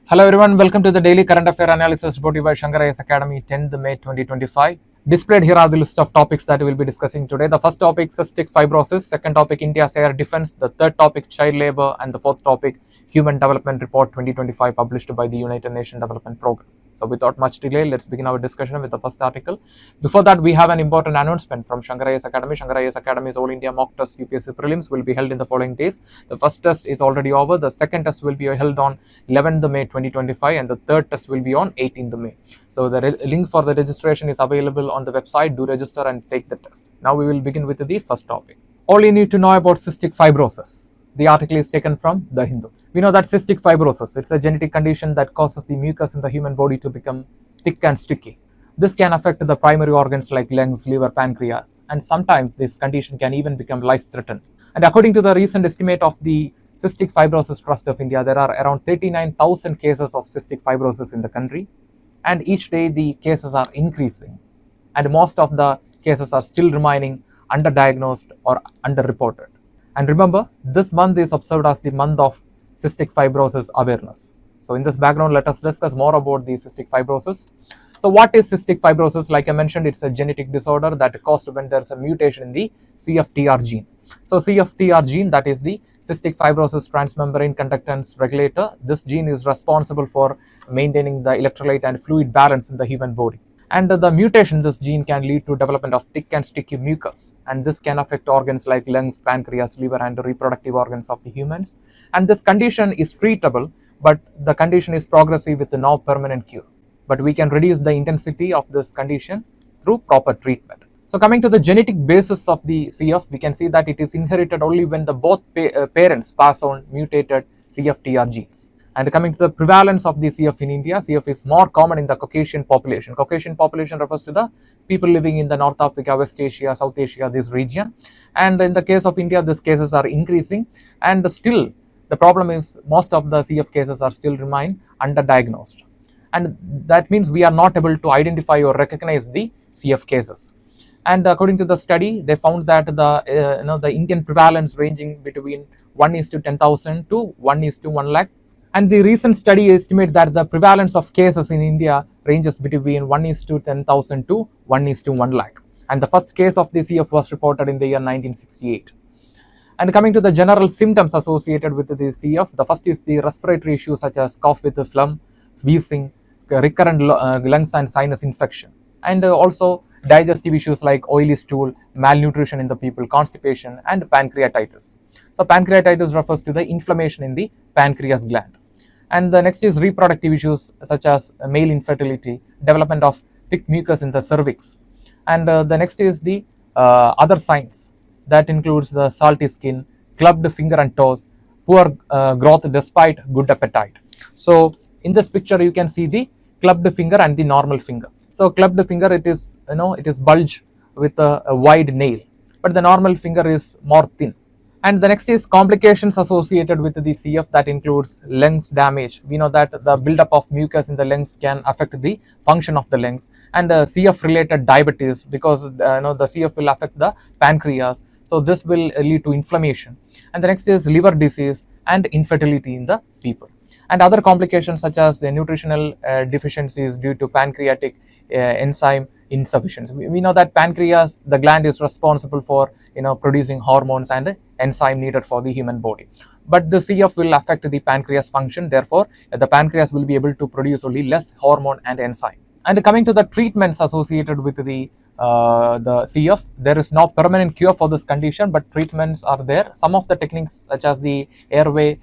Hello everyone, welcome to the Daily Current Affair Analysis brought to you by Shankar IAS Academy, 10th May 2025. Displayed here are the list of topics that we will be discussing today. The first topic, cystic fibrosis. Second topic, India's air defense. The third topic, child labor. And the fourth topic, Human Development Report 2025 published by the United Nations Development Programme. So without much delay, let's begin our discussion with the first article. Before that, we have an important announcement from Shankar IAS Academy. Shankar IAS Academy's All India Mock Test UPSC Prelims will be held in the following days. The first test is already over. The second test will be held on 11th May 2025 and the third test will be on 18th May. So the link for the registration is available on the website. Do register and take the test. Now we will begin with the first topic. All you need to know about cystic fibrosis. The article is taken from The Hindu. We know that cystic fibrosis, it's a genetic condition that causes the mucus in the human body to become thick and sticky. This can affect the primary organs like lungs, liver, pancreas, and sometimes this condition can even become life-threatening. And according to the recent estimate of the Cystic Fibrosis Trust of India, there are around 39,000 cases of cystic fibrosis in the country, and each day the cases are increasing, and most of the cases are still remaining underdiagnosed or underreported. And remember, this month is observed as the month of cystic fibrosis awareness. So in this background, let us discuss more about the cystic fibrosis. So what is cystic fibrosis? Like I mentioned, it's a genetic disorder that is caused when there's a mutation in the CFTR gene. So CFTR gene, that is the cystic fibrosis transmembrane conductance regulator. This gene is responsible for maintaining the electrolyte and fluid balance in the human body. And the mutation in this gene can lead to development of thick and sticky mucus, and this can affect organs like lungs, pancreas, liver, and reproductive organs of the humans. And this condition is treatable, but the condition is progressive with no permanent cure. But we can reduce the intensity of this condition through proper treatment. So coming to the genetic basis of the CF, we can see that it is inherited only when the both parents pass on mutated CFTR genes. And coming to the prevalence of the CF in India, CF is more common in the Caucasian population. Caucasian population refers to the people living in the North Africa, West Asia, South Asia, this region. And in the case of India, these cases are increasing, and still the problem is most of the CF cases are still remain underdiagnosed. And that means we are not able to identify or recognize the CF cases. And according to the study, they found that the Indian prevalence ranging between 1:10,000 to 1:1 lakh. And the recent study estimates that the prevalence of cases in India ranges between 1:10,000 to 1:1 lakh. And the first case of the CF was reported in the year 1968. And coming to the general symptoms associated with the CF, the first is the respiratory issues such as cough with phlegm, wheezing, recurrent lungs and sinus infection, and also digestive issues like oily stool, malnutrition in the people, constipation, and pancreatitis. So pancreatitis refers to the inflammation in the pancreas gland. And the next is reproductive issues such as male infertility, development of thick mucus in the cervix. And the next is the other signs that includes the salty skin, clubbed finger and toes, poor growth despite good appetite. So in this picture you can see the clubbed finger and the normal finger. So clubbed finger, it is bulged with a wide nail, but the normal finger is more thin. And the next is complications associated with the CF, that includes lungs damage. We know that the buildup of mucus in the lungs can affect the function of the lungs, and CF related diabetes, because the CF will affect the pancreas, so this will lead to inflammation. And the next is liver disease and infertility in the people, and other complications such as the nutritional deficiencies due to pancreatic enzyme insufficiency. We know that pancreas, the gland, is responsible for producing hormones and enzyme needed for the human body, but the CF will affect the pancreas function. Therefore the pancreas will be able to produce only less hormone and enzyme. And coming to the treatments associated with the CF, there is no permanent cure for this condition, but treatments are there. Some of the techniques such as the airway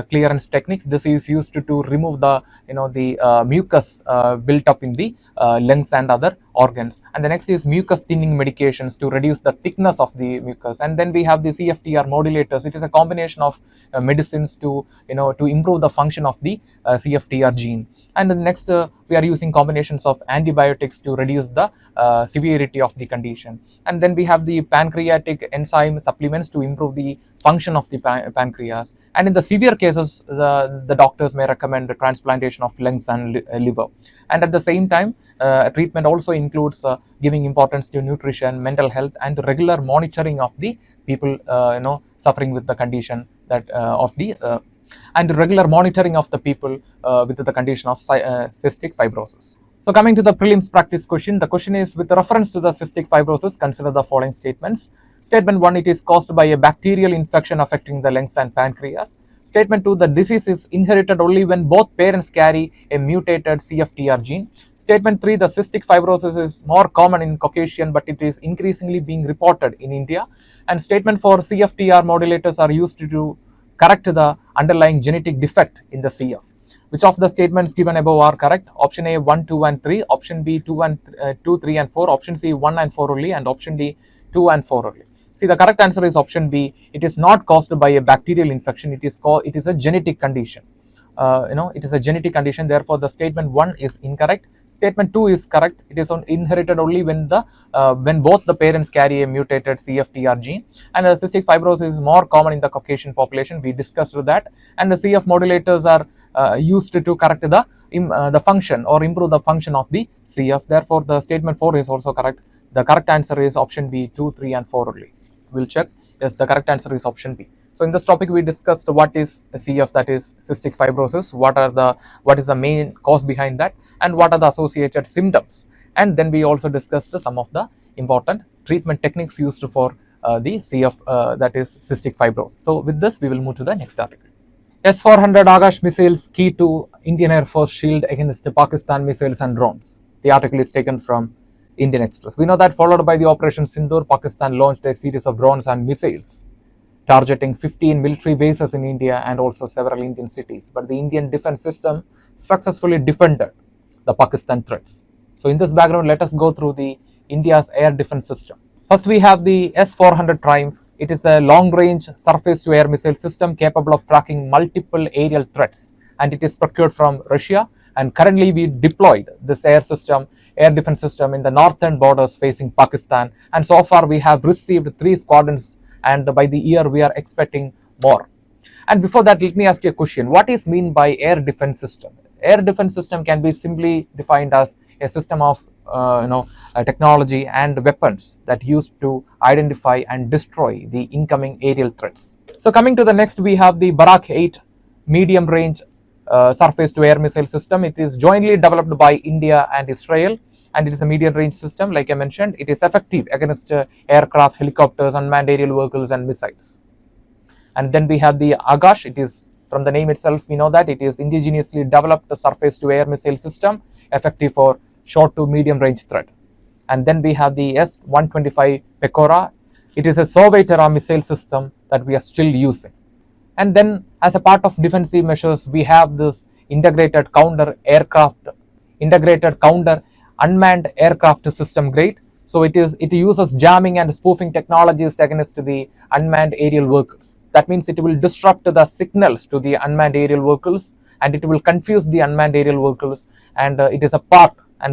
clearance techniques, this is used to remove the mucus built up in the lungs and other organs. And the next is mucus thinning medications to reduce the thickness of the mucus. And then we have the CFTR modulators. It is a combination of medicines to improve the function of the CFTR gene. And the next we are using combinations of antibiotics to reduce the severity of the condition. And then we have the pancreatic enzyme supplements to improve the function of the pancreas. And in the severe cases, the doctors may recommend the transplantation of lungs and liver. And at the same time, treatment also includes giving importance to nutrition, mental health, and regular monitoring of the people suffering with the condition that of the and regular monitoring of the people with the condition of cystic fibrosis. So coming to the prelims practice question, the question is with reference to the cystic fibrosis, consider the following statements. Statement 1, it is caused by a bacterial infection affecting the lungs and pancreas. Statement 2, the disease is inherited only when both parents carry a mutated CFTR gene. Statement 3, the cystic fibrosis is more common in Caucasian, but it is increasingly being reported in India. And statement 4, CFTR modulators are used to correct the underlying genetic defect in the CF. Which of the statements given above are correct? Option A 1, 2 and 3, option B 2, 3 and 4, option C 1 and 4 only, and option D 2 and 4 only. See, the correct answer is option B. It is not caused by a bacterial infection. It is a genetic condition. It is a genetic condition. Therefore, the statement 1 is incorrect. Statement 2 is correct. It is inherited only when both the parents carry a mutated CFTR gene. And cystic fibrosis is more common in the Caucasian population. We discussed that. And the CF modulators are used to correct the function or improve the function of the CF. Therefore, the statement 4 is also correct. The correct answer is option B, 2, 3 and 4 only. We'll check. Yes, the correct answer is option B. So in this topic, we discussed what is CF, that is cystic fibrosis, what is the main cause behind that, and what are the associated symptoms. And then we also discussed some of the important treatment techniques used for the CF, that is cystic fibrosis. So with this, we will move to the next article. S-400 Akash missiles key to Indian Air Force shield against the Pakistan missiles and drones. The article is taken from Indian Express. We know that followed by the Operation Sindoor, Pakistan launched a series of drones and missiles targeting 15 military bases in India and also several Indian cities. But the Indian defense system successfully defended the Pakistan threats. So in this background, let us go through the India's air defense system. First, we have the S-400 Triumph. It is a long-range surface-to-air missile system capable of tracking multiple aerial threats, and it is procured from Russia. And currently, we deployed this air defense system in the northern borders facing Pakistan. And so far, we have received 3 squadrons, and by the year, we are expecting more. And before that, let me ask you a question. What is meant by air defense system? Air defense system can be simply defined as a system of technology and weapons that used to identify and destroy the incoming aerial threats. So coming to the next, we have the Barak 8 medium range surface-to-air missile system. It is jointly developed by India and Israel, and it is a medium range system. Like I mentioned, it is effective against aircraft, helicopters, unmanned aerial vehicles and missiles. And then we have the Akash. It is, from the name itself, we know that it is indigenously developed surface-to-air missile system, effective for short to medium range threat. And then we have the S-125 Pekora. It is a Soviet-era missile system that we are still using. And then as a part of defensive measures, we have this integrated counter unmanned aircraft system grade. So it uses jamming and spoofing technologies against the unmanned aerial vehicles. That means it will disrupt the signals to the unmanned aerial vehicles, and it will confuse the unmanned aerial vehicles. And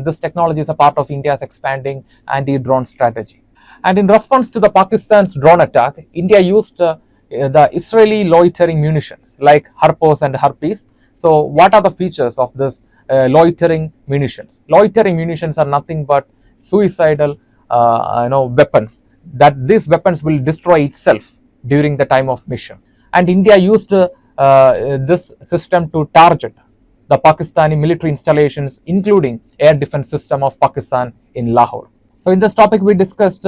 this technology is a part of India's expanding anti-drone strategy. And in response to the Pakistan's drone attack, India used the Israeli loitering munitions like Harpos and Harpies. So what are the features of this loitering munitions? Loitering munitions are nothing but suicidal weapons, that these weapons will destroy itself during the time of mission. And India used this system to target the Pakistani military installations, including air defense system of Pakistan in Lahore. So in this topic, we discussed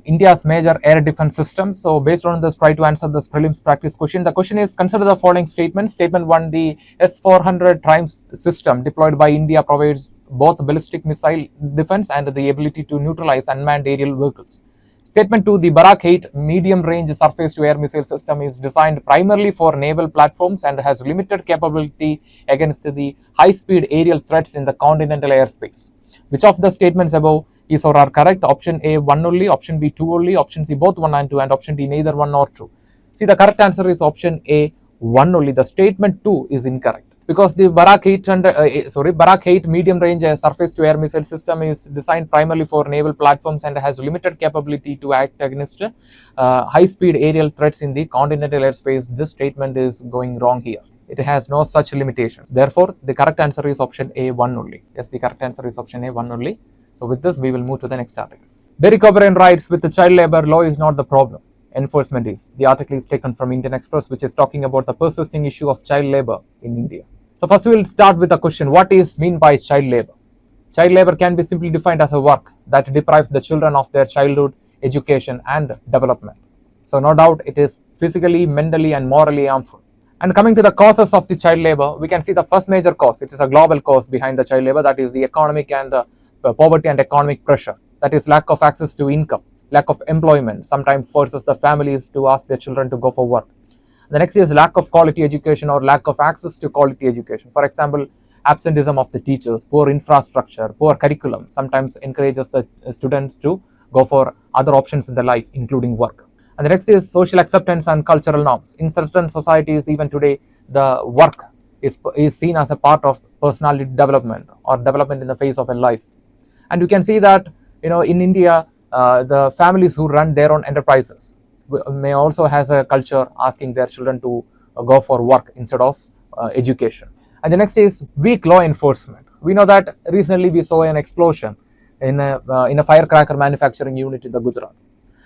India's major air defense system. So based on this, try to answer this prelims practice question. The question is, consider the following statements. Statement 1, the S-400 Triumph system deployed by India provides both ballistic missile defense and the ability to neutralize unmanned aerial vehicles. Statement 2, the Barak 8 medium-range surface-to-air missile system is designed primarily for naval platforms and has limited capability against the high-speed aerial threats in the continental airspace. Which of the statements above is or are correct? Option A 1 only, option B 2 only, option C both 1 and 2, and option D neither 1 nor 2. See, the correct answer is option A 1 only. The statement 2 is incorrect, because the Barak 8 medium-range surface-to-air missile system is designed primarily for naval platforms and has limited capability to act against high-speed aerial threats in the continental airspace. This statement is going wrong here. It has no such limitations. Therefore, the correct answer is option A 1 only. Yes, the correct answer is option A 1 only. So with this, we will move to the next article. Derek O'Brien writes, with the child labor, law is not the problem. enforcement is. The article is taken from Indian Express, which is talking about the persisting issue of child labor in India. So first we will start with the question, what is meant by child labor? Child labor can be simply defined as a work that deprives the children of their childhood, education and development. So no doubt it is physically, mentally and morally harmful. And coming to the causes of the child labor, we can see the first major cause, it is a global cause behind the child labor, that is the economic and poverty and economic pressure. That is lack of access to income, lack of employment, sometimes forces the families to ask their children to go for work. The next is lack of quality education or lack of access to quality education. For example, absenteeism of the teachers, poor infrastructure, poor curriculum sometimes encourages the students to go for other options in their life, including work. And the next is social acceptance and cultural norms. In certain societies, even today, the work is seen as a part of personality development or development in the phase of a life. And you can see that, in India, the families who run their own enterprises may also has a culture asking their children to go for work instead of education. And the next is weak law enforcement. We know that recently we saw an explosion in a firecracker manufacturing unit in the Gujarat.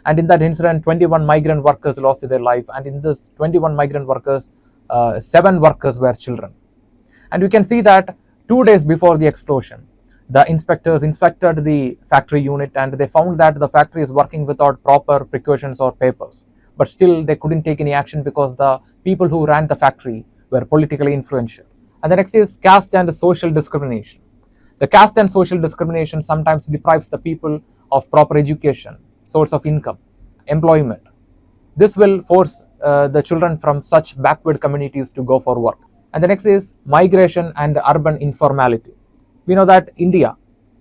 And in that incident, 21 migrant workers lost their life. And in this 21 migrant workers, 7 workers were children. And you can see that 2 days before the explosion, the inspectors inspected the factory unit and they found that the factory is working without proper precautions or papers. But still, they couldn't take any action because the people who ran the factory were politically influential. And the next is caste and social discrimination. The caste and social discrimination sometimes deprives the people of proper education, source of income, employment. This will force the children from such backward communities to go for work. And the next is migration and urban informality. We know that India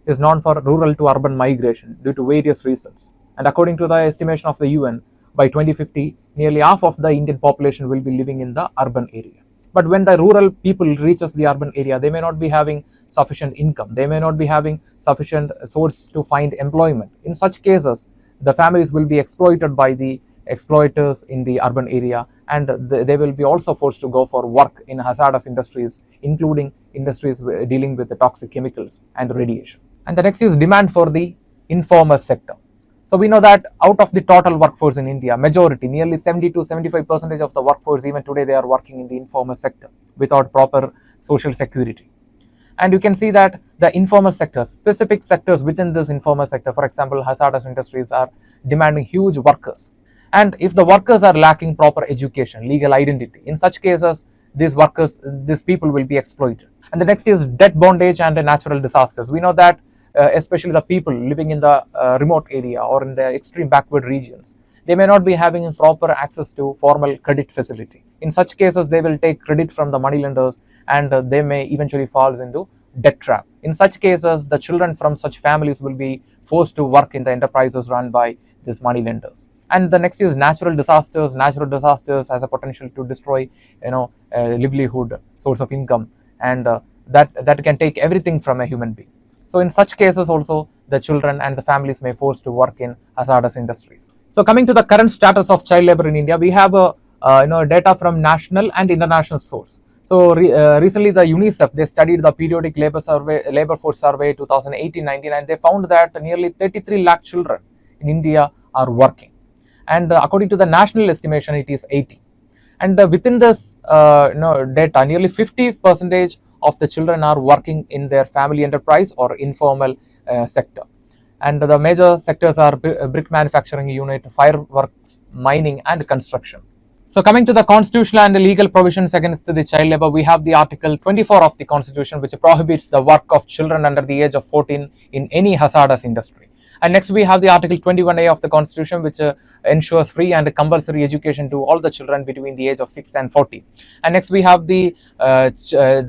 is known for rural to urban migration due to various reasons. And according to the estimation of the UN, by 2050, nearly half of the Indian population will be living in the urban area. But when the rural people reaches the urban area, they may not be having sufficient income. They may not be having sufficient source to find employment. In such cases, the families will be exploited by the exploiters in the urban area, and they will be also forced to go for work in hazardous industries, including industries dealing with the toxic chemicals and radiation. And the next is demand for the informal sector. So we know that out of the total workforce in India, majority, nearly 70 to 75% of the workforce, even today, they are working in the informal sector without proper social security. And you can see that the informal sector, specific sectors within this informal sector, for example, hazardous industries, are demanding huge workers. And if the workers are lacking proper education, legal identity, in such cases, these people will be exploited. And the next is debt bondage and natural disasters. We know that especially the people living in the remote area or in the extreme backward regions, they may not be having proper access to formal credit facility. In such cases, they will take credit from the moneylenders and they may eventually fall into debt trap. In such cases, the children from such families will be forced to work in the enterprises run by these moneylenders. And the next is natural disasters. Natural disasters has a potential to destroy, livelihood, source of income, and that can take everything from a human being. So in such cases also, the children and the families may forced to work in hazardous industries. So coming to the current status of child labor in India, we have data from national and international source. So recently the UNICEF, they studied the periodic labor force survey 2018-19, and they found that nearly 33 lakh children in India are working. And according to the national estimation, it is 80. And within this data, nearly 50% of the children are working in their family enterprise or informal sector. And the major sectors are brick manufacturing unit, fireworks, mining and construction. So coming to the constitutional and legal provisions against the child labor, we have the Article 24 of the Constitution, which prohibits the work of children under the age of 14 in any hazardous industry. And next we have the Article 21A of the Constitution, which ensures free and compulsory education to all the children between the age of 6 and 40. And next we have the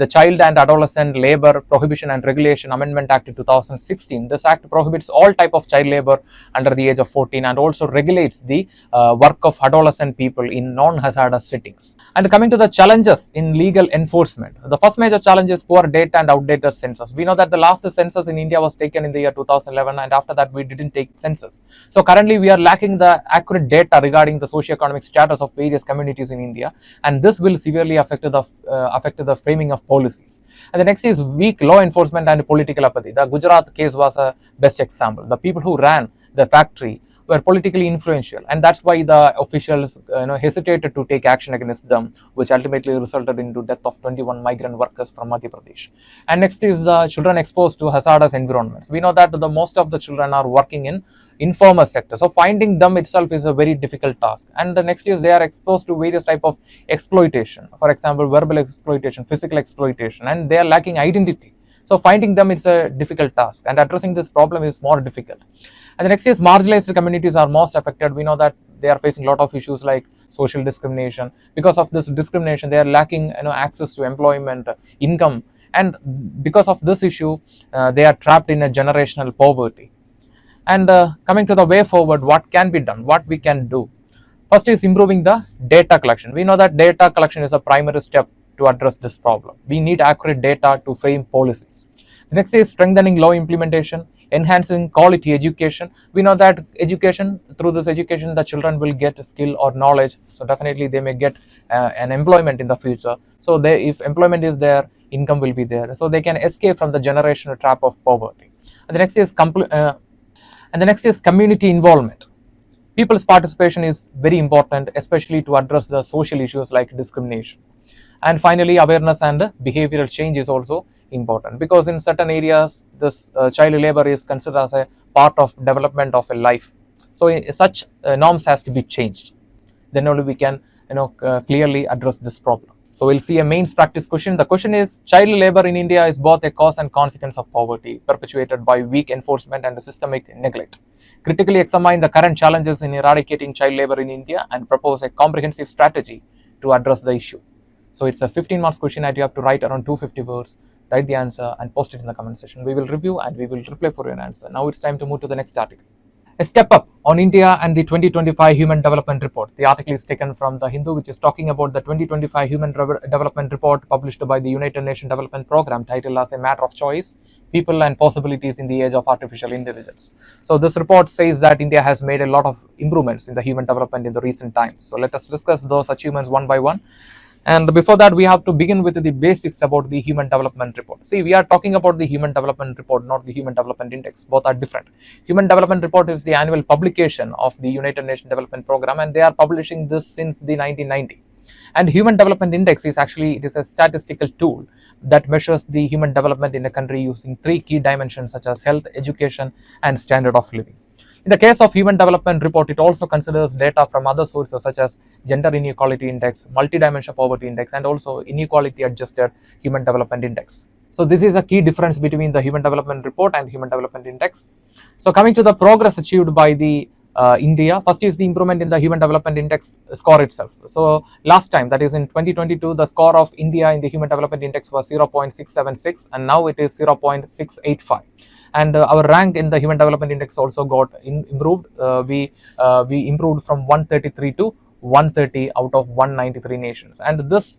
Child and Adolescent Labor Prohibition and Regulation Amendment Act 2016. This act prohibits all type of child labor under the age of 14 and also regulates the work of adolescent people in non-hazardous settings. And coming to the challenges in legal enforcement, the first major challenge is poor data and outdated census. We know that the last census in India was taken in the year 2011, and after that we didn't take census. So currently we are lacking the accurate data regarding the socio-economic status of various communities in India, and this will severely affect the framing of policies. And the next is weak law enforcement and political apathy. The Gujarat case was a best example. The people who ran the factory were politically influential, and that's why the officials hesitated to take action against them, which ultimately resulted into death of 21 migrant workers from Madhya Pradesh. And next is the children exposed to hazardous environments. We know that the most of the children are working in informal sector, so finding them itself is a very difficult task. And the next is they are exposed to various type of exploitation, for example verbal exploitation, physical exploitation, and they are lacking identity. So finding them is a difficult task, and addressing this problem is more difficult. And the next is marginalized communities are most affected. We know that they are facing a lot of issues like social discrimination. Because of this discrimination, they are lacking access to employment, income, and because of this issue, they are trapped in a generational poverty. And coming to the way forward, what can be done, what we can do. First is improving the data collection. We know that data collection is a primary step to address this problem. We need accurate data to frame policies. The next is strengthening law implementation, enhancing quality education. We know that education, through this education, the children will get a skill or knowledge. So definitely they may get an employment in the future. So if employment is there, income will be there. So they can escape from the generational trap of poverty. And the next is community involvement. People's participation is very important, especially to address the social issues like discrimination. And finally, awareness and behavioral change is also important, because in certain areas this child labor is considered as a part of development of a life. So such norms has to be changed. Then only we can clearly address this problem. So we'll see a mains practice question. The question is, child labor in India is both a cause and consequence of poverty perpetuated by weak enforcement and systemic neglect. Critically examine the current challenges in eradicating child labor in India and propose a comprehensive strategy to address the issue. So it's a 15 marks question and you have to write around 250 words, write the answer and post it in the comment section. We will review and we will reply for your answer. Now it's time to move to the next article. A step up on India and the 2025 Human Development Report. The article is taken from The Hindu, which is talking about the 2025 Human Development Report published by the United Nations Development Programme, titled as A Matter of Choice, People and Possibilities in the Age of Artificial Intelligence. So this report says that India has made a lot of improvements in the human development in the recent times. So let us discuss those achievements one by one. And before that, we have to begin with the basics about the Human Development Report. See, we are talking about the Human Development Report, not the Human Development Index. Both are different. Human Development Report is the annual publication of the United Nations Development Programme, and they are publishing this since the 1990. And Human Development Index is it is a statistical tool that measures the human development in a country using three key dimensions such as health, education, and standard of living. In the case of Human Development Report, it also considers data from other sources such as Gender Inequality Index, Multidimensional Poverty Index, and also Inequality Adjusted Human Development Index. So this is a key difference between the Human Development Report and Human Development Index. So coming to the progress achieved by the India, first is the improvement in the Human Development Index score itself. So last time, that is in 2022, the score of India in the Human Development Index was 0.676, and now it is 0.685. And our rank in the Human Development Index also got improved. We improved from 133 to 130 out of 193 nations. And this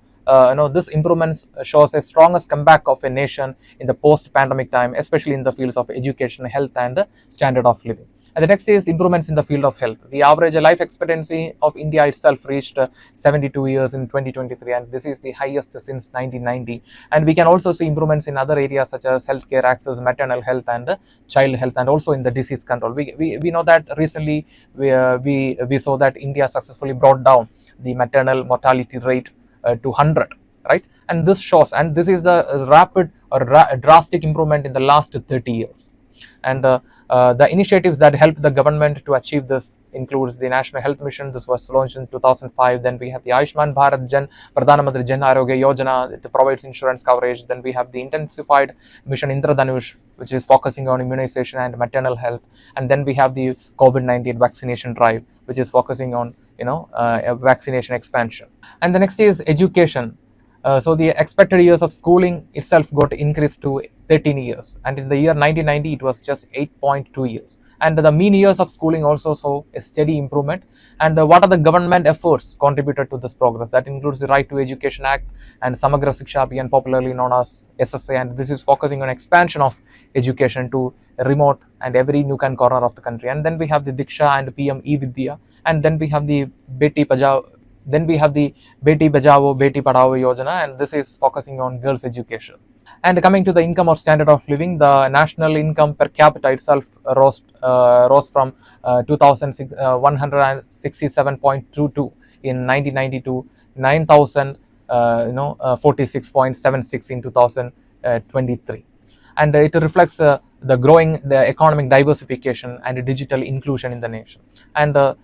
this improvements shows a strongest comeback of a nation in the post-pandemic time, especially in the fields of education, health, and standard of living. And the next is improvements in the field of health. The average life expectancy of India itself reached 72 years in 2023, and this is the highest since 1990. And we can also see improvements in other areas such as healthcare access, maternal health, and child health, and also in the disease control. We know that recently we saw that India successfully brought down the maternal mortality rate to 100, right? And this shows, and this is the rapid or drastic improvement in the last 30 years. And the initiatives that helped the government to achieve this includes the National Health Mission. This was launched in 2005. Then we have the Ayushman Bharat Pradhan Mantri Jan Arogya Yojana, that provides insurance coverage. Then we have the intensified Mission Indradhanush, which is focusing on immunization and maternal health. And then we have the COVID-19 vaccination drive, which is focusing on vaccination expansion. And the next is education. So the expected years of schooling itself got increased to 13 years, and in the year 1990 it was just 8.2 years. And the mean years of schooling also saw a steady improvement. And what are the government efforts contributed to this progress? That includes the Right to Education Act and Samagra Shiksha Abhiyan, popularly known as SSA, and this is focusing on expansion of education to remote and every nook and corner of the country. And then we have the Diksha and PM E-Vidya, and then we have the Beti Bachao Beti Padhao Beti Padhao Yojana, and this is focusing on girls' education. And coming to the income or standard of living, the national income per capita itself rose from 2,167.22 in 1990 to 9,000 46.76 in 2023, and it reflects the growing economic diversification and digital inclusion in the nation. And the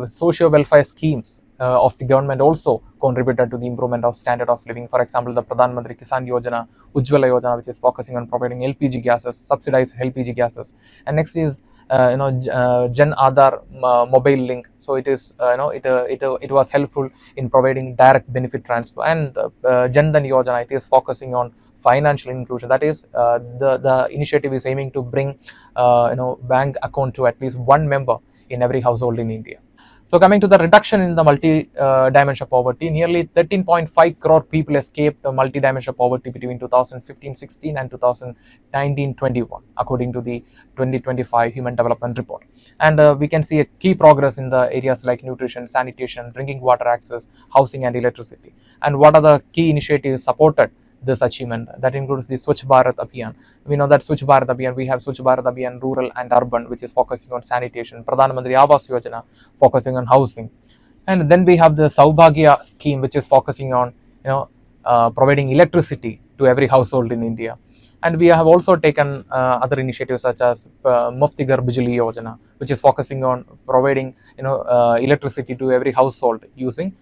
socio welfare schemes of the government also contributed to the improvement of standard of living. For example, the Pradhan Mantri Kisan Yojana, Ujjwala Yojana, which is focusing on providing LPG gases, subsidized LPG gases. And next is Jan Aadhar mobile link. So it is it was helpful in providing direct benefit transfer. And Jan Dhan Yojana, it is focusing on financial inclusion. That is, the initiative is aiming to bring bank account to at least one member in every household in India. So coming to the reduction in the multi-dimensional poverty, nearly 13.5 crore people escaped multi-dimensional poverty between 2015-16 and 2019-21, according to the 2025 Human Development Report. And we can see a key progress in the areas like nutrition, sanitation, drinking water access, housing and electricity. And what are the key initiatives supported this achievement? That includes the Swachh Bharat Abhiyan. We know that Swachh Bharat Abhiyan, we have Swachh Bharat Abhiyan rural and urban, which is focusing on sanitation, Pradhan Mantri Awas Yojana focusing on housing, and then we have the Saubhagya scheme, which is focusing on providing electricity to every household in India. And we have also taken other initiatives such as Mufti Ghar Bijli Yojana, which is focusing on providing electricity to every household using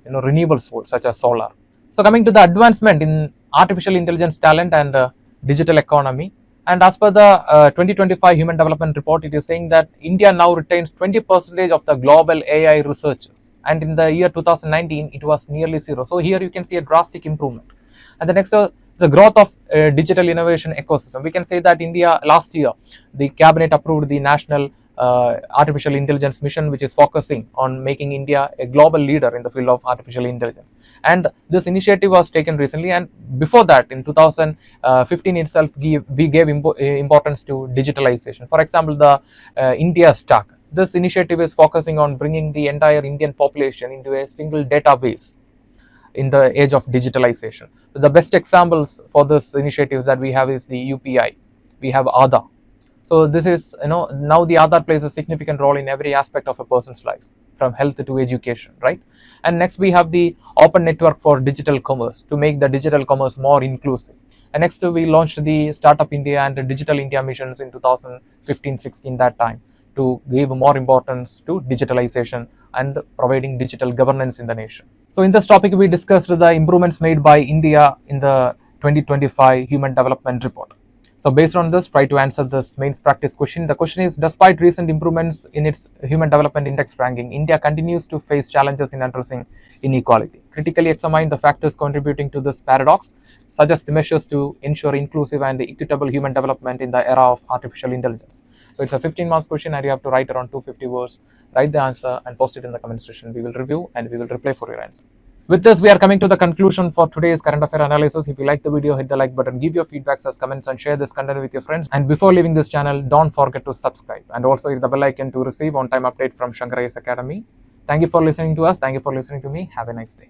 renewable sources such as solar. So coming to the advancement in artificial intelligence talent and digital economy, and as per the 2025 Human Development Report, it is saying that India now retains 20% of the global AI researchers, and in the year 2019 it was nearly zero. So here you can see a drastic improvement. And the next is the growth of digital innovation ecosystem. We can say that India last year, the cabinet approved the national artificial intelligence mission, which is focusing on making India a global leader in the field of artificial intelligence. And this initiative was taken recently, and before that in 2015 itself we gave importance to digitalization. For example, the India Stack, this initiative is focusing on bringing the entire Indian population into a single database in the age of digitalization. So the best examples for this initiative that we have is the UPI, we have Aadhaar. So this is, now the Aadhaar plays a significant role in every aspect of a person's life, from health to education, right? And next we have the open network for digital commerce to make the digital commerce more inclusive. And next we launched the Startup India and the Digital India missions in 2015-16 that time, to give more importance to digitalization and providing digital governance in the nation. So in this topic we discussed the improvements made by India in the 2025 Human Development Report. So based on this, try to answer this mains practice question. The question is, despite recent improvements in its Human Development Index ranking, India continues to face challenges in addressing inequality. Critically examine the factors contributing to this paradox, suggest the measures to ensure inclusive and equitable human development in the era of artificial intelligence. So it's a 15 marks question and you have to write around 250 words, write the answer and post it in the comment section. We will review and we will reply for your answer. With this, we are coming to the conclusion for today's current affair analysis. If you like the video, hit the like button, give your feedbacks as comments and share this content with your friends. And before leaving this channel, don't forget to subscribe and also hit the bell icon to receive on-time update from Shankar IAS Academy. Thank you for listening to us. Thank you for listening to me. Have a nice day.